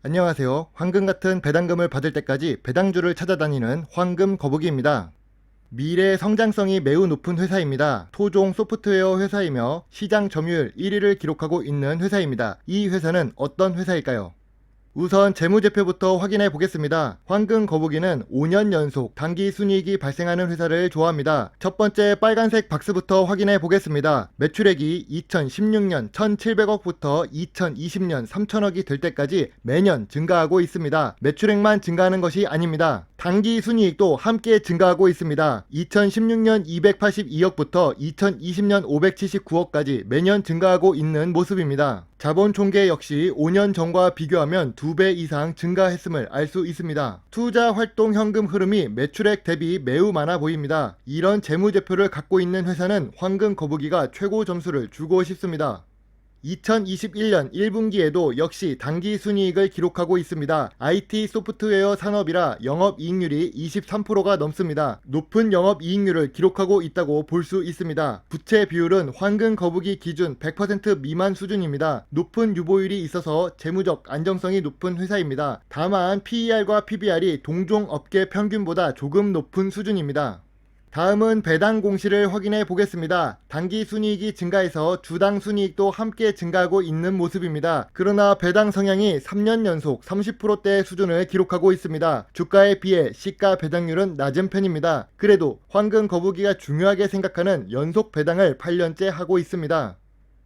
안녕하세요. 황금 같은 배당금을 받을 때까지 배당주를 찾아다니는 황금 거북이입니다. 미래 성장성이 매우 높은 회사입니다. 토종 소프트웨어 회사이며 시장 점유율 1위를 기록하고 있는 회사입니다. 이 회사는 어떤 회사일까요? 우선 재무제표부터 확인해 보겠습니다. 황금 거북이는 5년 연속 단기 순이익이 발생하는 회사를 좋아합니다. 첫 번째 빨간색 박스부터 확인해 보겠습니다. 매출액이 2016년 1,700억부터 2020년 3,000억이 될 때까지 매년 증가하고 있습니다. 매출액만 증가하는 것이 아닙니다. 단기 순이익도 함께 증가하고 있습니다. 2016년 282억부터 2020년 579억까지 매년 증가하고 있는 모습입니다. 자본 총계 역시 5년 전과 비교하면 2배 이상 증가했음을 알 수 있습니다. 투자 활동 현금 흐름이 매출액 대비 매우 많아 보입니다. 이런 재무제표를 갖고 있는 회사는 황금 거북이가 최고 점수를 주고 싶습니다. 2021년 1분기에도 역시 단기 순이익을 기록하고 있습니다. IT 소프트웨어 산업이라 영업이익률이 23%가 넘습니다. 높은 영업이익률을 기록하고 있다고 볼 수 있습니다. 부채 비율은 황금 거북이 기준 100% 미만 수준입니다. 높은 유보율이 있어서 재무적 안정성이 높은 회사입니다. 다만 PER과 PBR이 동종 업계 평균보다 조금 높은 수준입니다. 다음은 배당 공시를 확인해 보겠습니다. 단기 순이익이 증가해서 주당 순이익도 함께 증가하고 있는 모습입니다. 그러나 배당 성향이 3년 연속 30%대 수준을 기록하고 있습니다. 주가에 비해 시가 배당률은 낮은 편입니다. 그래도 황금 거북이가 중요하게 생각하는 연속 배당을 8년째 하고 있습니다.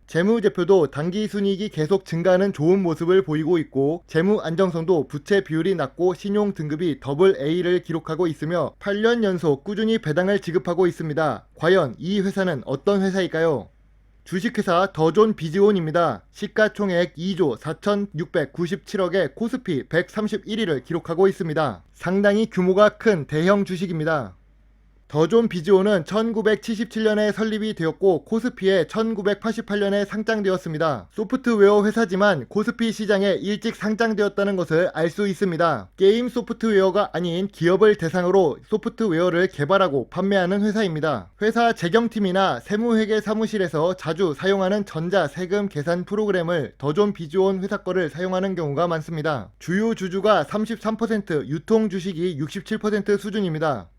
재무제표도 단기 순이익이 계속 증가하는 좋은 모습을 보이고 있고 재무 안정성도 부채 비율이 낮고 신용 등급이 AA를 기록하고 있으며 8년 연속 꾸준히 배당을 지급하고 있습니다. 과연 이 회사는 어떤 회사일까요? 주식회사 더존 비즈온입니다. 시가총액 2조 4,697억에 코스피 131위를 기록하고 있습니다. 상당히 규모가 큰 대형 주식입니다. 더존 비즈온은 1977년에 설립이 되었고 코스피에 1988년에 상장되었습니다. 소프트웨어 회사지만 코스피 시장에 일찍 상장되었다는 것을 알 수 있습니다. 게임 소프트웨어가 아닌 기업을 대상으로 소프트웨어를 개발하고 판매하는 회사입니다. 회사 재경팀이나 세무회계 사무실에서 자주 사용하는 전자 세금 계산 프로그램을 더존 비즈온 회사 거를 사용하는 경우가 많습니다. 주요 주주가 33%, 유통 주식이 67% 수준입니다.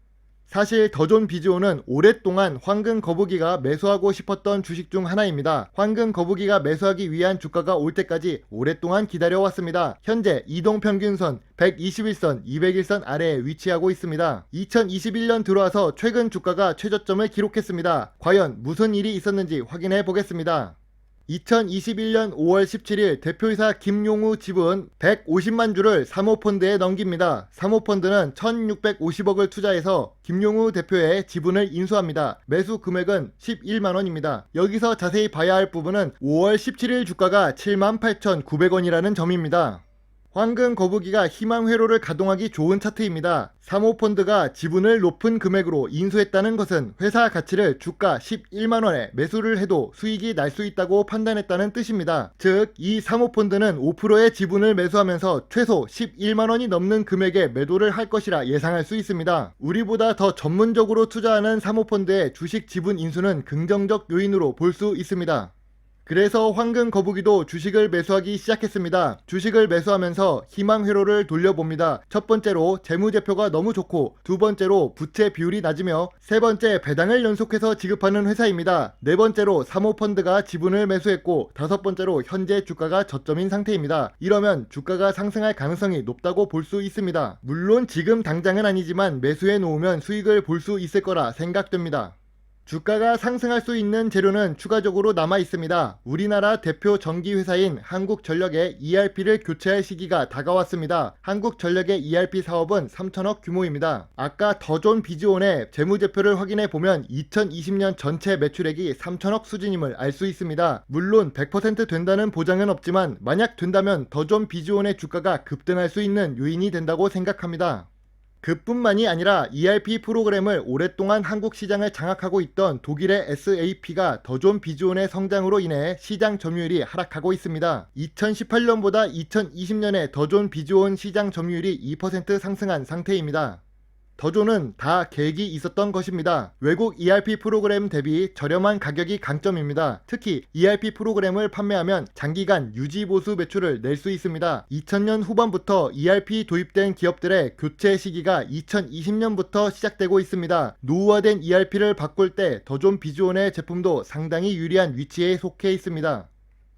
사실 더존 비즈온은 오랫동안 황금 거북이가 매수하고 싶었던 주식 중 하나입니다. 황금 거북이가 매수하기 위한 주가가 올 때까지 오랫동안 기다려왔습니다. 현재 이동평균선 121선, 201선 아래에 위치하고 있습니다. 2021년 들어와서 최근 주가가 최저점을 기록했습니다. 과연 무슨 일이 있었는지 확인해 보겠습니다. 2021년 5월 17일 대표이사 김용우 집은 150만 주를 사모펀드에 넘깁니다. 사모펀드는 1650억을 투자해서 김용우 대표의 지분을 인수합니다. 매수 금액은 11만원입니다. 여기서 자세히 봐야 할 부분은 5월 17일 주가가 78,900원이라는 점입니다. 황금 거북이가 희망 회로를 가동하기 좋은 차트입니다. 사모펀드가 지분을 높은 금액으로 인수했다는 것은 회사 가치를 주가 11만원에 매수를 해도 수익이 날 수 있다고 판단했다는 뜻입니다. 즉, 이 사모펀드는 5%의 지분을 매수하면서 최소 11만원이 넘는 금액에 매도를 할 것이라 예상할 수 있습니다. 우리보다 더 전문적으로 투자하는 사모펀드의 주식 지분 인수는 긍정적 요인으로 볼 수 있습니다. 그래서 황금 거북이도 주식을 매수하기 시작했습니다. 주식을 매수하면서 희망 회로를 돌려봅니다. 첫 번째로 재무제표가 너무 좋고, 두 번째로 부채 비율이 낮으며, 세 번째 배당을 연속해서 지급하는 회사입니다. 네 번째로 사모펀드가 지분을 매수했고, 다섯 번째로 현재 주가가 저점인 상태입니다. 이러면 주가가 상승할 가능성이 높다고 볼 수 있습니다. 물론 지금 당장은 아니지만 매수해 놓으면 수익을 볼 수 있을 거라 생각됩니다. 주가가 상승할 수 있는 재료는 추가적으로 남아 있습니다. 우리나라 대표 전기회사인 한국전력의 ERP를 교체할 시기가 다가왔습니다. 한국전력의 ERP 사업은 3천억 규모입니다. 아까 더존 비즈온의 재무제표를 확인해 보면 2020년 전체 매출액이 3천억 수준임을 알 수 있습니다. 물론 100% 된다는 보장은 없지만 만약 된다면 더존 비즈온의 주가가 급등할 수 있는 요인이 된다고 생각합니다. 그뿐만이 아니라 ERP 프로그램을 오랫동안 한국 시장을 장악하고 있던 독일의 SAP가 더존 비즈온의 성장으로 인해 시장 점유율이 하락하고 있습니다. 2018년보다 2020년에 더존 비즈온 시장 점유율이 2% 상승한 상태입니다. 더존은 다 계획이 있었던 것입니다. 외국 ERP 프로그램 대비 저렴한 가격이 강점입니다. 특히 ERP 프로그램을 판매하면 장기간 유지 보수 매출을 낼 수 있습니다. 2000년 후반부터 ERP 도입된 기업들의 교체 시기가 2020년부터 시작되고 있습니다. 노후화된 ERP를 바꿀 때 더존 비즈온의 제품도 상당히 유리한 위치에 속해 있습니다.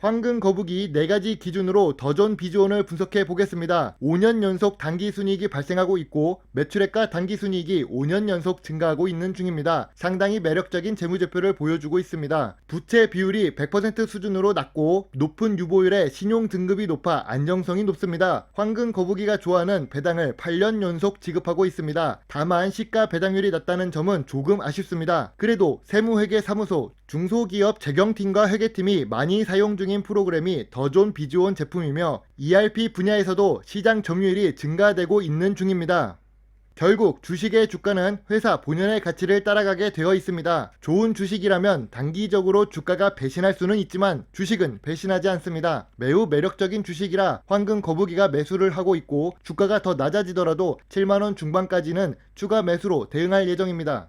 황금 거북이 4가지 기준으로 더존 비즈온을 분석해 보겠습니다. 5년 연속 단기순이익이 발생하고 있고 매출액과 단기순이익이 5년 연속 증가하고 있는 중입니다. 상당히 매력적인 재무제표를 보여주고 있습니다. 부채 비율이 100% 수준으로 낮고 높은 유보율에 신용 등급이 높아 안정성이 높습니다. 황금 거북이가 좋아하는 배당을 8년 연속 지급하고 있습니다. 다만 시가 배당률이 낮다는 점은 조금 아쉽습니다. 그래도 세무회계사무소, 중소기업 재경팀과 회계팀이 많이 사용 중인 프로그램이 더존 비즈온 제품이며 ERP 분야에서도 시장 점유율이 증가되고 있는 중입니다. 결국 주식의 주가는 회사 본연의 가치를 따라가게 되어 있습니다. 좋은 주식이라면 단기적으로 주가가 배신할 수는 있지만 주식은 배신하지 않습니다. 매우 매력적인 주식이라 황금 거북이가 매수를 하고 있고 주가가 더 낮아지더라도 7만원 중반까지는 추가 매수로 대응할 예정입니다.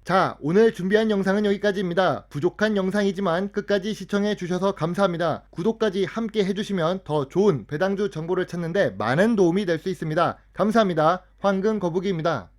자, 오늘 준비한 영상은 여기까지입니다. 부족한 영상이지만 끝까지 시청해 주셔서 감사합니다. 구독까지 함께 해주시면 더 좋은 배당주 정보를 찾는데 많은 도움이 될 수 있습니다. 감사합니다. 황금 거북이입니다.